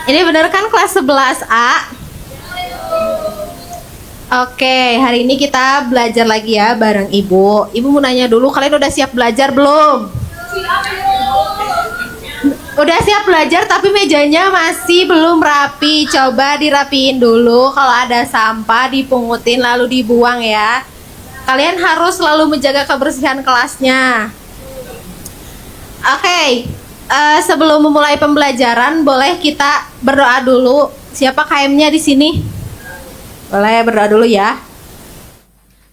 Ini bener kan kelas 11A? Oke, hari ini kita belajar lagi ya bareng Ibu. Ibu mau nanya dulu, kalian udah siap belajar belum? Udah siap belajar tapi mejanya masih belum rapi. Coba dirapiin dulu, kalau ada sampah dipungutin lalu dibuang ya. Kalian harus selalu menjaga kebersihan kelasnya. Oke, sebelum memulai pembelajaran boleh kita berdoa dulu. Siapa KM-nya di sini? Boleh berdoa dulu ya.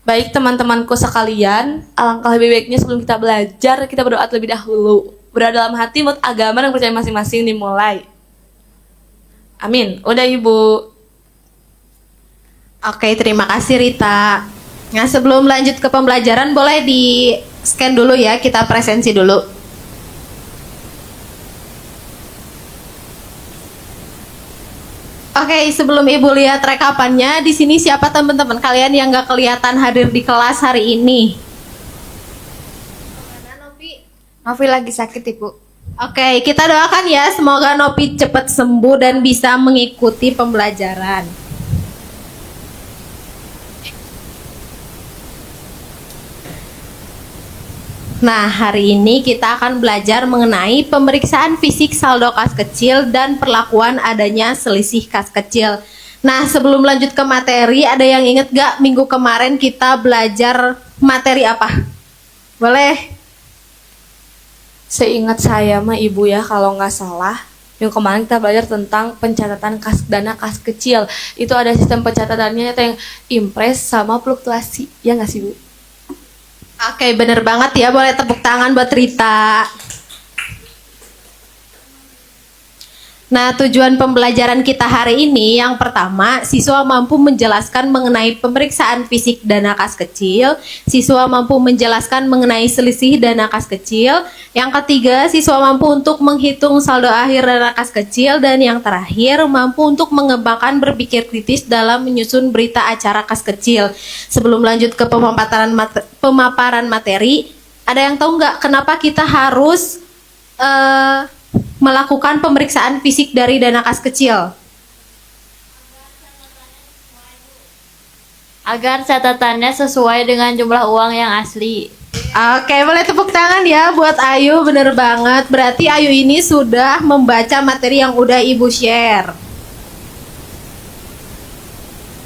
Baik teman-temanku sekalian, alangkah lebih baiknya sebelum kita belajar, kita berdoa terlebih dahulu. Berdoa dalam hati menurut agama dan percaya masing-masing dimulai. Amin. Udah Ibu. Oke, terima kasih Rita. Nah, sebelum lanjut ke pembelajaran boleh di scan dulu ya, kita presensi dulu. Oke, sebelum Ibu lihat rekapannya, di sini siapa teman-teman kalian yang gak kelihatan hadir di kelas hari ini? Novi lagi sakit, Ibu. Oke, kita doakan ya, semoga Novi cepat sembuh dan bisa mengikuti pembelajaran. Nah, hari ini kita akan belajar mengenai pemeriksaan fisik saldo kas kecil dan perlakuan adanya selisih kas kecil. Nah, sebelum lanjut ke materi, ada yang inget gak minggu kemarin kita belajar materi apa? Boleh? Seingat saya mah Ibu ya, kalau nggak salah, yang kemarin kita belajar tentang pencatatan dana kas kecil. Itu ada sistem pencatatannya yang impres sama fluktuasi. Ya nggak sih, Bu? Oke, bener banget ya. Boleh tepuk tangan buat Rita. Nah, tujuan pembelajaran kita hari ini yang pertama, siswa mampu menjelaskan mengenai pemeriksaan fisik dana kas kecil. Siswa mampu menjelaskan mengenai selisih dana kas kecil. Yang ketiga, siswa mampu untuk menghitung saldo akhir dana kas kecil. Dan yang terakhir, mampu untuk mengembangkan berpikir kritis dalam menyusun berita acara kas kecil. Sebelum lanjut ke pemaparan materi, ada yang tahu nggak kenapa kita harus melakukan pemeriksaan fisik dari dana kas kecil? Agar catatannya sesuai dengan jumlah uang yang asli. Oke, boleh tepuk tangan ya buat Ayu, bener banget. Berarti Ayu ini sudah membaca materi yang udah Ibu share.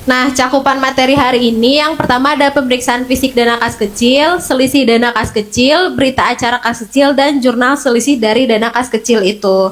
Nah, cakupan materi hari ini yang pertama ada pemeriksaan fisik dana kas kecil, selisih dana kas kecil, berita acara kas kecil, dan jurnal selisih dari dana kas kecil itu.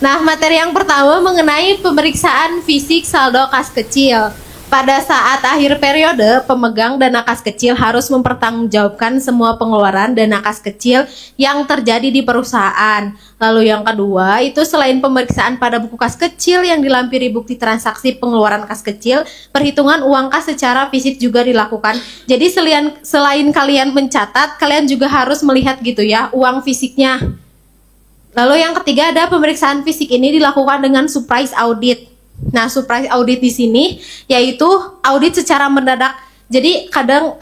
Nah, materi yang pertama mengenai pemeriksaan fisik saldo kas kecil. Pada saat akhir periode, pemegang dana kas kecil harus mempertanggungjawabkan semua pengeluaran dana kas kecil yang terjadi di perusahaan. Lalu yang kedua, itu selain pemeriksaan pada buku kas kecil yang dilampiri bukti transaksi pengeluaran kas kecil, perhitungan uang kas secara fisik juga dilakukan. Jadi selain kalian mencatat, kalian juga harus melihat gitu ya, uang fisiknya. Lalu yang ketiga ada pemeriksaan fisik ini dilakukan dengan surprise audit. Nah, surprise audit di sini yaitu audit secara mendadak. Jadi kadang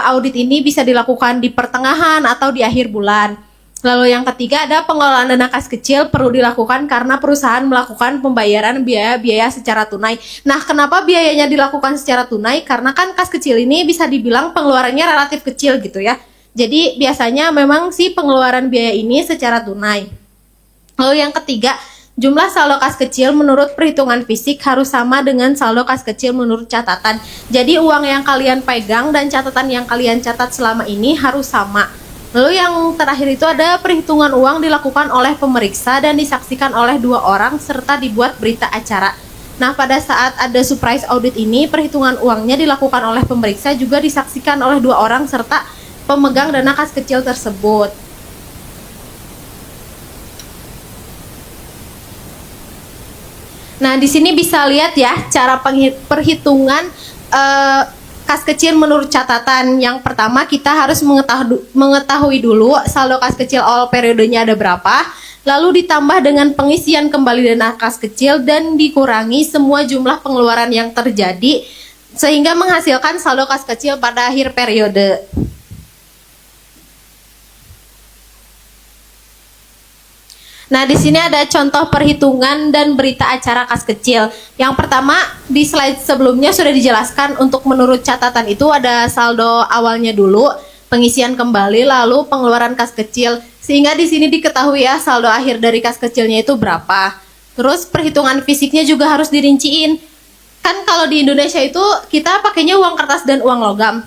audit ini bisa dilakukan di pertengahan atau di akhir bulan. Lalu yang ketiga ada pengelolaan dana kas kecil perlu dilakukan karena perusahaan melakukan pembayaran biaya-biaya secara tunai. Nah, kenapa biayanya dilakukan secara tunai? Karena kan kas kecil ini bisa dibilang pengeluarannya relatif kecil gitu ya. Jadi biasanya memang sih pengeluaran biaya ini secara tunai. Lalu yang ketiga, jumlah saldo kas kecil menurut perhitungan fisik harus sama dengan saldo kas kecil menurut catatan. Jadi uang yang kalian pegang dan catatan yang kalian catat selama ini harus sama. Lalu yang terakhir itu ada perhitungan uang dilakukan oleh pemeriksa dan disaksikan oleh 2 orang serta dibuat berita acara. Nah, pada saat ada surprise audit ini, perhitungan uangnya dilakukan oleh pemeriksa juga disaksikan oleh 2 orang serta pemegang dana kas kecil tersebut. Nah, di sini bisa lihat ya cara perhitungan kas kecil menurut catatan. Yang pertama kita harus mengetahui dulu saldo kas kecil awal periodenya ada berapa, lalu ditambah dengan pengisian kembali dana kas kecil dan dikurangi semua jumlah pengeluaran yang terjadi sehingga menghasilkan saldo kas kecil pada akhir periode. Nah, di sini ada contoh perhitungan dan berita acara kas kecil. Yang pertama, di slide sebelumnya sudah dijelaskan untuk menurut catatan itu ada saldo awalnya dulu, pengisian kembali, lalu pengeluaran kas kecil. Sehingga di sini diketahui ya saldo akhir dari kas kecilnya itu berapa. Terus perhitungan fisiknya juga harus dirinciin. Kan kalau di Indonesia itu kita pakainya uang kertas dan uang logam.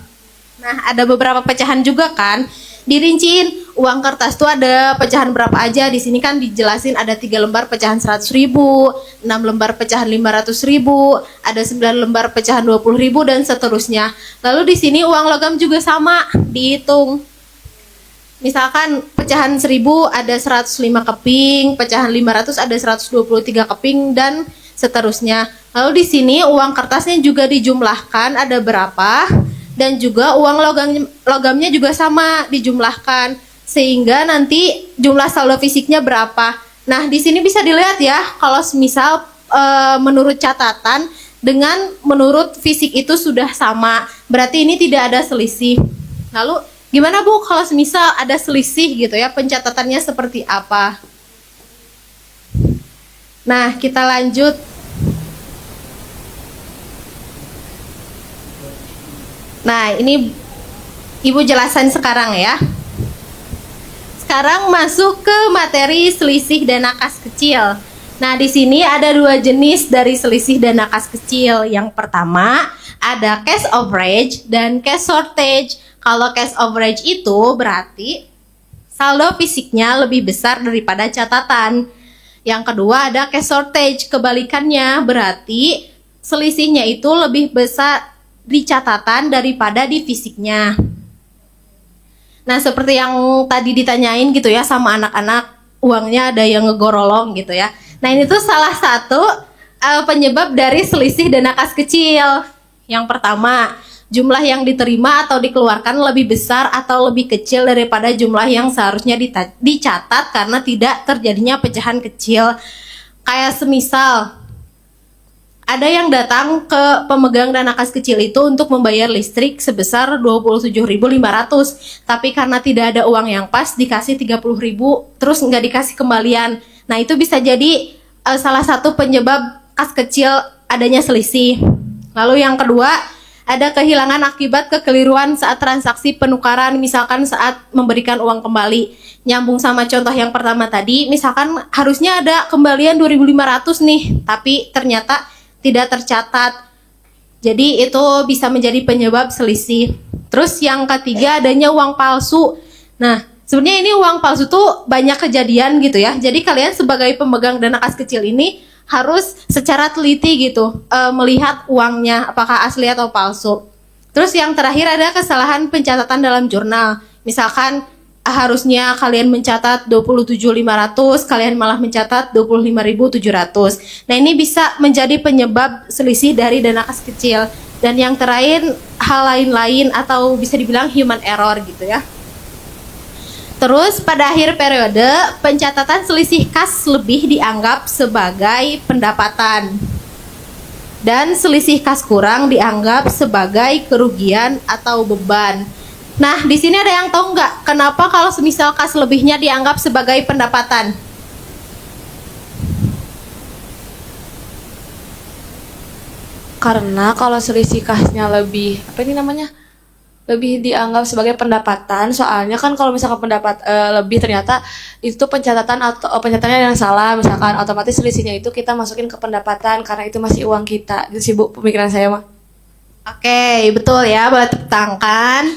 Nah, ada beberapa pecahan juga kan. Dirinciin uang kertas tuh ada pecahan berapa aja. Di sini kan dijelasin ada 3 lembar pecahan 100.000, 6 lembar pecahan 500.000, ada 9 lembar pecahan 20.000 dan seterusnya. Lalu di sini uang logam juga sama dihitung. Misalkan pecahan 1000 ada 105 keping, pecahan 500 ada 123 keping dan seterusnya. Lalu di sini uang kertasnya juga dijumlahkan ada berapa. Dan juga uang logamnya juga sama dijumlahkan sehingga nanti jumlah saldo fisiknya berapa. Nah, di sini bisa dilihat ya kalau misal menurut catatan dengan menurut fisik itu sudah sama, berarti ini tidak ada selisih. Lalu gimana Bu kalau misal ada selisih gitu ya, pencatatannya seperti apa? Nah, kita lanjut. Nah, ini Ibu jelasan sekarang ya. Sekarang masuk ke materi selisih dana kas kecil. Nah, di sini ada 2 jenis dari selisih dana kas kecil. Yang pertama, ada cash overage dan cash shortage. Kalau cash overage itu berarti saldo fisiknya lebih besar daripada catatan. Yang kedua ada cash shortage, kebalikannya berarti selisihnya itu lebih besar di catatan daripada di fisiknya. Nah, seperti yang tadi ditanyain gitu ya sama anak-anak, uangnya ada yang ngegorolong gitu ya. Nah, ini tuh salah satu penyebab dari selisih dana kas kecil. Yang pertama, jumlah yang diterima atau dikeluarkan lebih besar atau lebih kecil daripada jumlah yang seharusnya dicatat karena tidak terjadinya pecahan kecil. Kayak semisal ada yang datang ke pemegang dana kas kecil itu untuk membayar listrik sebesar 27.500, tapi karena tidak ada uang yang pas dikasih 30.000 terus nggak dikasih kembalian. Nah, itu bisa jadi salah satu penyebab kas kecil adanya selisih. Lalu yang kedua, ada kehilangan akibat kekeliruan saat transaksi penukaran, misalkan saat memberikan uang kembali. Nyambung sama contoh yang pertama tadi, misalkan harusnya ada kembalian 2.500 nih, tapi ternyata tidak tercatat. Jadi itu bisa menjadi penyebab selisih. Terus yang ketiga adanya uang palsu. Nah, sebenarnya ini uang palsu tuh banyak kejadian gitu ya. Jadi kalian sebagai pemegang dana kas kecil ini harus secara teliti gitu melihat uangnya apakah asli atau palsu. Terus yang terakhir ada kesalahan pencatatan dalam jurnal. Misalkan harusnya kalian mencatat 27.500, kalian malah mencatat 25.700. Nah, ini bisa menjadi penyebab selisih dari dana kas kecil. Dan yang terakhir, hal lain-lain atau bisa dibilang human error gitu ya. Terus pada akhir periode, pencatatan selisih kas lebih dianggap sebagai pendapatan. Dan selisih kas kurang dianggap sebagai kerugian atau beban. Nah, di sini ada yang tahu nggak kenapa kalau semisal kas lebihnya dianggap sebagai pendapatan? Karena kalau selisih kasnya lebih lebih dianggap sebagai pendapatan, soalnya kan kalau misalkan lebih ternyata itu pencatatan atau pencatatannya yang salah, misalkan otomatis selisihnya itu kita masukin ke pendapatan karena itu masih uang kita. Gitu sih Bu, pemikiran saya mah. Oke, betul ya, boleh tepuk tangan.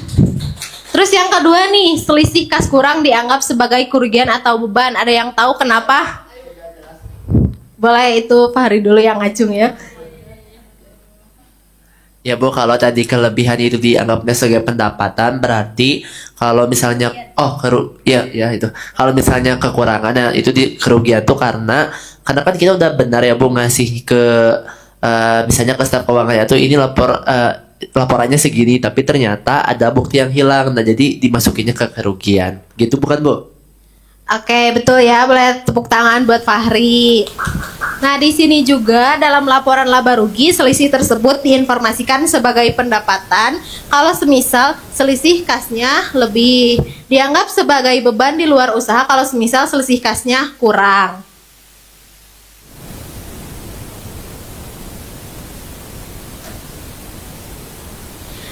Terus yang kedua nih, selisih kas kurang dianggap sebagai kerugian atau beban. Ada yang tahu kenapa? Boleh itu Fahri dulu yang ngacung ya. Ya Bu, kalau tadi kelebihan itu dianggapnya sebagai pendapatan, berarti kalau misalnya itu. Kalau misalnya kekurangan itu kerugian tuh karena kan kita udah benar ya Bu ngasih ke misalnya ke staf keuangannya tuh ini laporannya segini, tapi ternyata ada bukti yang hilang, nah jadi dimasukinnya ke kerugian. Gitu bukan Bu? Oke, betul ya. Boleh tepuk tangan buat Fahri. Nah, di sini juga dalam laporan laba rugi selisih tersebut diinformasikan sebagai pendapatan kalau semisal selisih kasnya lebih, dianggap sebagai beban di luar usaha kalau semisal selisih kasnya kurang.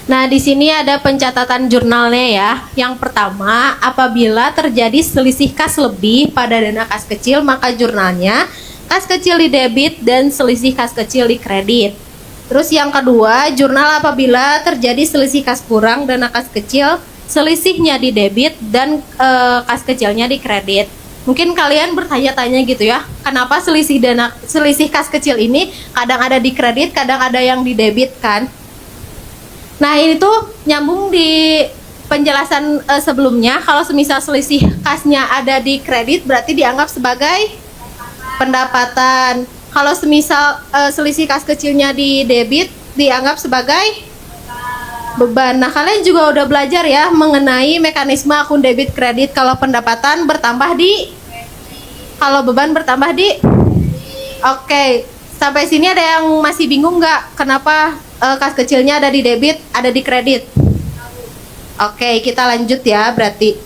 Nah, di sini ada pencatatan jurnalnya ya. Yang pertama, apabila terjadi selisih kas lebih pada dana kas kecil, maka jurnalnya kas kecil di debit dan selisih kas kecil di kredit. Terus yang kedua, jurnal apabila terjadi selisih kas kurang dana kas kecil, selisihnya di debit dan kas kecilnya di kredit. Mungkin kalian bertanya-tanya gitu ya, kenapa selisih kas kecil ini kadang ada di kredit, kadang ada yang di debit kan? Nah, ini tuh nyambung di penjelasan sebelumnya. Kalau semisal selisih kasnya ada di kredit berarti dianggap sebagai pendapatan. Kalau semisal selisih kas kecilnya di debit dianggap sebagai beban. Nah, kalian juga udah belajar ya mengenai mekanisme akun debit kredit. Kalau pendapatan bertambah di, kalau beban bertambah di. Oke, sampai sini ada yang masih bingung nggak kenapa kas kecilnya ada di debit, ada di kredit? Oke, kita lanjut ya berarti.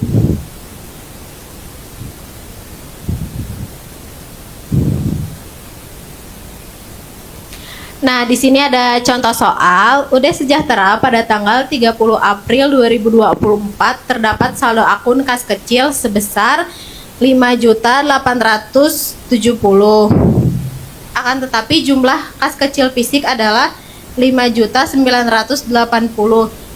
Nah, di sini ada contoh soal. UD Sejahtera pada tanggal 30 April 2024 terdapat saldo akun kas kecil sebesar 5.870. Akan tetapi jumlah kas kecil fisik adalah 5.980.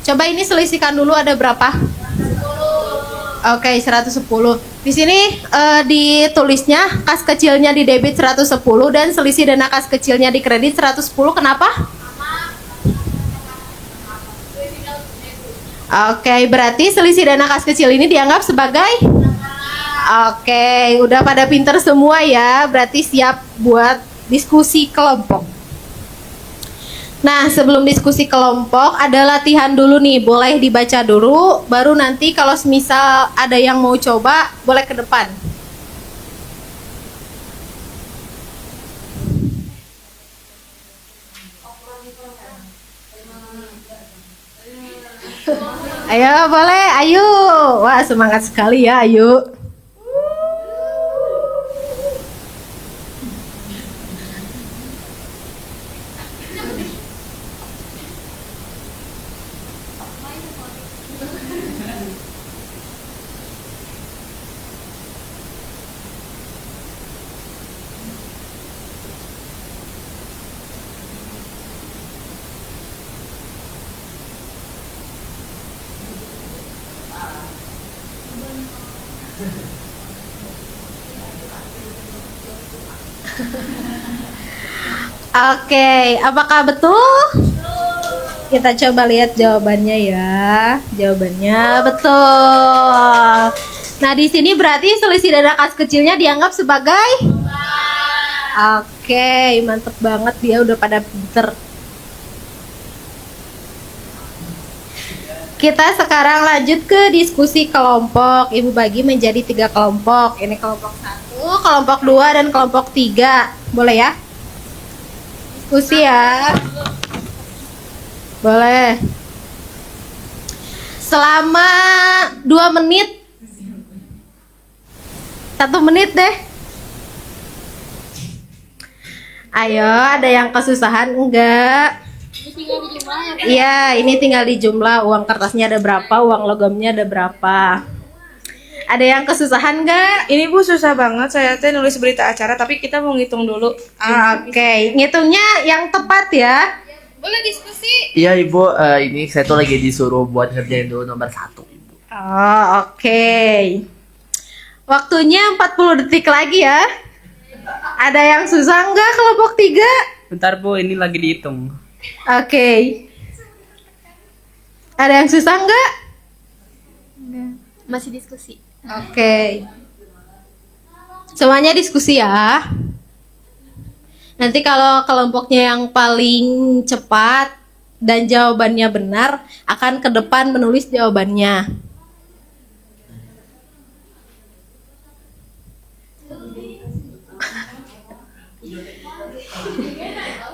Coba ini selisihkan dulu ada berapa? 10. Oke, 110. Di sini ditulisnya kas kecilnya di debit 110 dan selisih dana kas kecilnya di kredit 110. Kenapa? Oke, berarti selisih dana kas kecil ini dianggap sebagai. Oke, udah pada pinter semua ya. Berarti siap buat diskusi kelompok. Nah, sebelum diskusi kelompok ada latihan dulu nih, boleh dibaca dulu, baru nanti kalau misal ada yang mau coba, boleh ke depan. Ayo, boleh, ayo. Wah, semangat sekali ya, ayo. Oke, apakah betul? Kita coba lihat jawabannya ya. Jawabannya betul. Nah, di sini berarti selisih dana kas kecilnya dianggap sebagai. Oke, mantep banget, dia udah pada pinter. Kita sekarang lanjut ke diskusi kelompok. Ibu bagi menjadi 3 kelompok. Ini kelompok 1, kelompok 2, dan kelompok 3. Boleh ya? Diskusi ya. Boleh. Selama 2 menit. 1 menit deh. Ayo, ada yang kesusahan enggak? Iya, ini tinggal dijumlah. Uang kertasnya ada berapa, uang logamnya ada berapa. Ada yang kesusahan nggak? Ini Bu susah banget, saya teh nulis berita acara tapi kita mau ngitung dulu. Oke, ngitungnya yang tepat ya. Boleh diskusi. Iya Ibu, ini saya tuh lagi disuruh buat ngerjain dulu nomor 1 Ibu. Oh, oke. Waktunya 40 detik lagi ya. Ada yang susah nggak kelompok 3? Bentar Bu, ini lagi dihitung. Oke. Ada yang susah nggak? Masih diskusi. Oke. Semuanya diskusi ya. Nanti kalau kelompoknya yang paling cepat dan jawabannya benar, akan ke depan menulis jawabannya.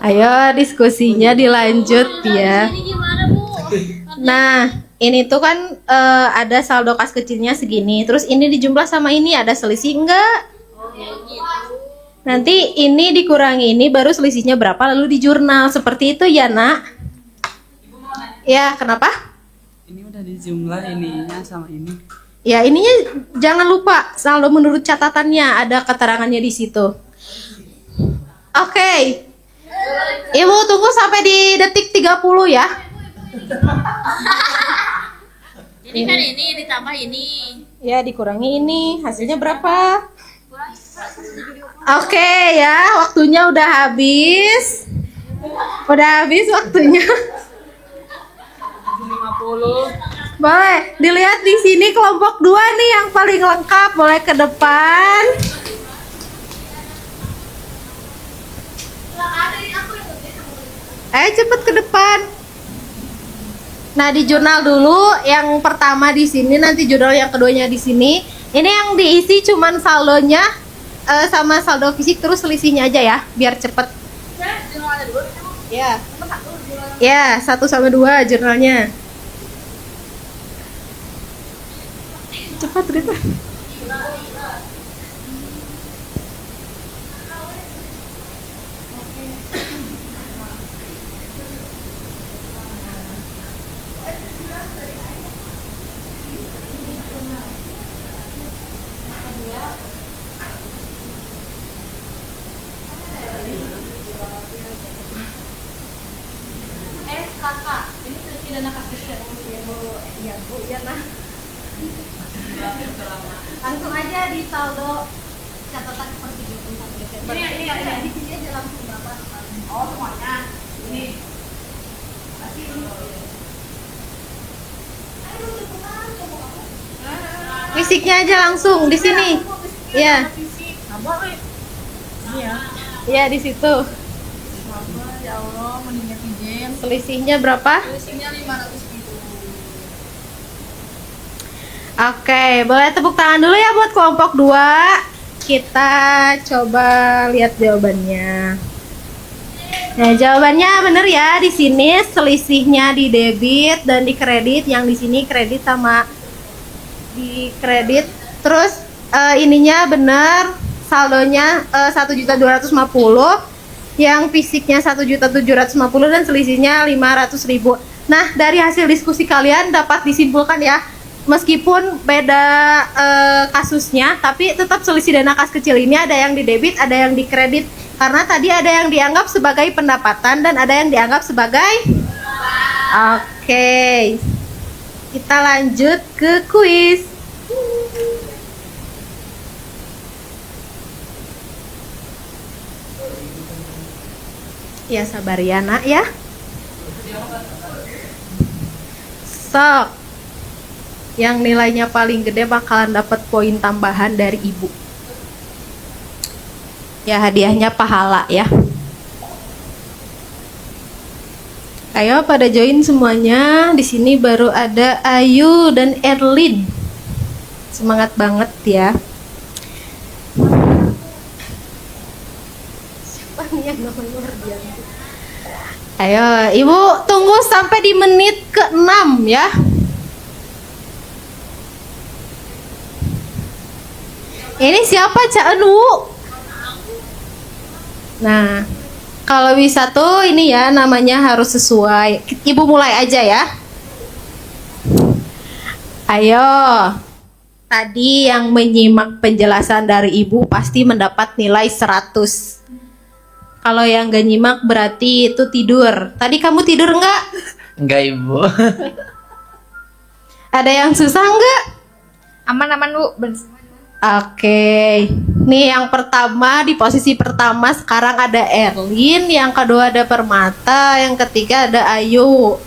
Ayo diskusinya dilanjut ya. Nah, ini tuh kan ada saldo kas kecilnya segini. Terus ini dijumlah sama ini ada selisih enggak? Nanti ini dikurangi ini baru selisihnya berapa lalu di jurnal. Seperti itu ya, Nak? Ya, kenapa? Ini udah dijumlah ininya sama ini. Ya, ininya jangan lupa saldo menurut catatannya ada keterangannya di situ. Oke. Ibu tunggu sampai di detik 30 ya. Ini kan ini ditambah ini. Ya, dikurangi ini. Hasilnya berapa? Oke ya, waktunya udah habis. Udah habis waktunya. 50. Boleh dilihat di sini kelompok 2 nih yang paling lengkap. Boleh ke depan. Ayo cepet ke depan. Nah, di jurnal dulu yang pertama di sini, nanti jurnal yang keduanya di sini. Ini yang diisi cuman saldonya sama saldo fisik terus selisihnya aja ya, biar cepet. Ya. Ya, 1 sama 2 jurnalnya. Cepat Rita. Kakak, ini selisih dana kas kecil ya Bu, ya nah. Langsung aja di saldo catatan per 31 Desember. Ini di sini aja langsung berapa? Oh, semuanya. Ini. Pasti ini. Fisiknya aja langsung di sini. Iya. Iya, di situ. Ya Allah, meninggal pinjam. Selisihnya berapa? Selisihnya 500.000. Oke, boleh tepuk tangan dulu ya buat kelompok 2. Kita coba lihat jawabannya. Nah, jawabannya bener ya. Di sini selisihnya di debit dan di kredit. Yang di sini kredit sama di kredit. Terus ininya bener. Saldonya 1.250.000. Yang fisiknya 1.750.000 dan selisihnya 500.000. Nah, dari hasil diskusi kalian dapat disimpulkan ya, meskipun beda kasusnya, tapi tetap selisih dana kas kecil ini ada yang di debit, ada yang di kredit. Karena tadi ada yang dianggap sebagai pendapatan dan ada yang dianggap sebagai Oke. Kita lanjut ke kuis. Ya sabar ya nak ya. Sok. Yang nilainya paling gede bakalan dapat poin tambahan dari ibu. Ya hadiahnya pahala ya. Ayo pada join semuanya. Di sini baru ada Ayu dan Erlin. Semangat banget ya. Siapa nih yang namanya Mardian? Ayo, Ibu tunggu sampai di menit ke-6 ya. Ini siapa Cak Anu? Nah, kalau bisa tuh ini ya namanya harus sesuai. Ibu mulai aja ya. Ayo. Tadi yang menyimak penjelasan dari Ibu pasti mendapat nilai 100. Kalau yang gak nyimak berarti itu tidur. Tadi kamu tidur nggak? Enggak, Ibu. Ada yang susah nggak? Aman-aman Bu. Oke. Nih yang pertama di posisi pertama sekarang ada Erlin, yang kedua ada Permata, yang ketiga ada Ayu.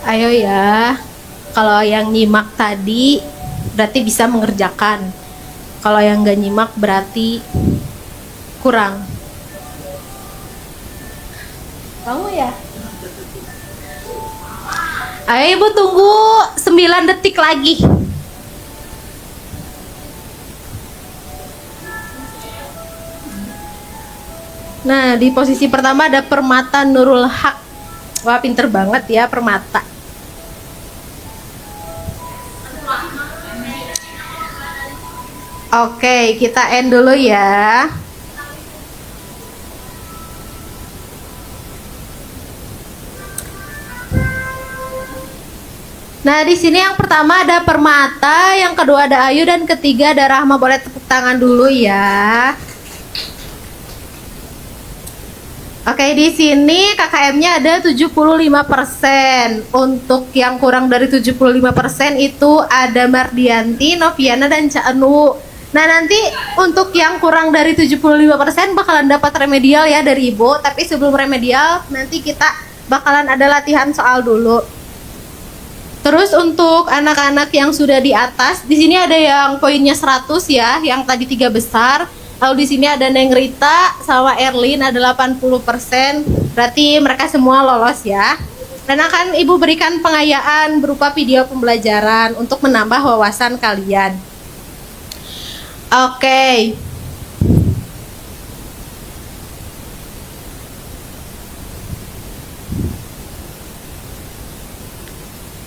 Ayo ya. Kalau yang nyimak tadi berarti bisa mengerjakan. Kalau yang gak nyimak berarti kurang. Kamu ya? Ayo Ibu tunggu 9 detik lagi. Nah, di posisi pertama ada Permata Nurul Haq. Wah, pinter banget ya Permata. Oke, kita end dulu ya. Nah, di sini yang pertama ada Permata, yang kedua ada Ayu, dan ketiga ada Rahma. Boleh tepuk tangan dulu ya. Oke, di sini KKM-nya ada 75%. Untuk yang kurang dari 75% itu ada Mardianti, Noviana, dan Ca Enu. Nah, nanti untuk yang kurang dari 75% bakalan dapat remedial ya dari Ibu. Tapi sebelum remedial, nanti kita bakalan ada latihan soal dulu. Terus untuk anak-anak yang sudah di atas, di sini ada yang poinnya 100 ya, yang tadi 3 besar. Lalu di sini ada Neng Rita sama Erlin ada 80%. Berarti mereka semua lolos ya. Dan akan Ibu berikan pengayaan berupa video pembelajaran untuk menambah wawasan kalian. Oke.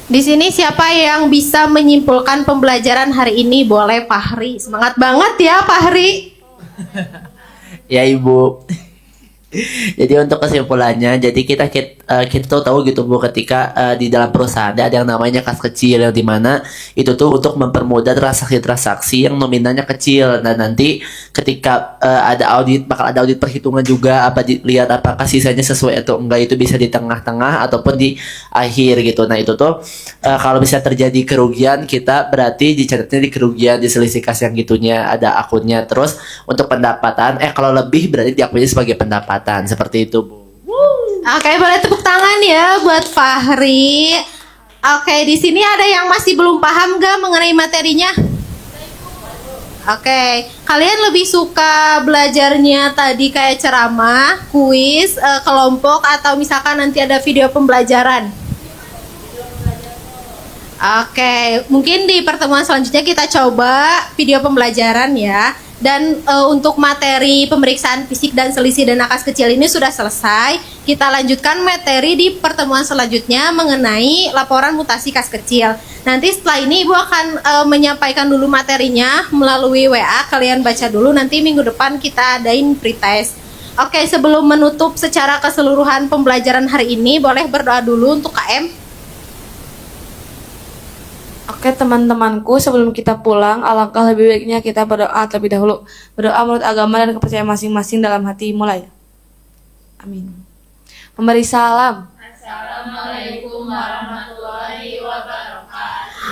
Di sini siapa yang bisa menyimpulkan pembelajaran hari ini? Boleh Fahri. Semangat banget ya Fahri. Ya Ibu. Jadi untuk kesimpulannya, jadi kita tuh tahu gitu Bu, ketika di dalam perusahaan ada yang namanya kas kecil, yang dimana itu tuh untuk mempermudah transaksi-transaksi yang nominalnya kecil. Dan nanti ketika ada audit, bakal ada audit perhitungan juga, apa dilihat apakah sisanya sesuai atau enggak, itu bisa di tengah-tengah ataupun di akhir gitu. Nah itu tuh kalau bisa terjadi kerugian, kita berarti dicatatnya di kerugian, di selisih kas yang gitunya ada akunnya. Terus untuk pendapatan, kalau lebih berarti diakuinya sebagai pendapatan. Seperti itu Bu. Oke, boleh tepuk tangan ya buat Fahri. Oke, di sini ada yang masih belum paham gak mengenai materinya? Oke, kalian lebih suka belajarnya tadi kayak ceramah, kuis, kelompok, atau misalkan nanti ada video pembelajaran? Oke, mungkin di pertemuan selanjutnya kita coba video pembelajaran ya. Dan untuk materi pemeriksaan fisik dan selisih dana kas kecil ini sudah selesai. Kita lanjutkan materi di pertemuan selanjutnya mengenai laporan mutasi kas kecil. Nanti setelah ini Ibu akan menyampaikan dulu materinya melalui WA. Kalian baca dulu, nanti minggu depan kita adain pretest. Oke, sebelum menutup secara keseluruhan pembelajaran hari ini, boleh berdoa dulu untuk KM. Oke teman-temanku, sebelum kita pulang, alangkah lebih baiknya kita berdoa terlebih dahulu. Berdoa menurut agama dan kepercayaan masing-masing dalam hati. Mulai. Amin. Memberi salam.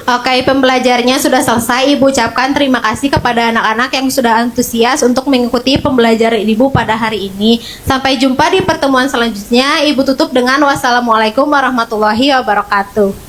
Oke, pembelajarnya sudah selesai. Ibu ucapkan terima kasih kepada anak-anak yang sudah antusias untuk mengikuti pembelajaran Ibu pada hari ini. Sampai jumpa di pertemuan selanjutnya. Ibu tutup dengan wassalamualaikum warahmatullahi wabarakatuh.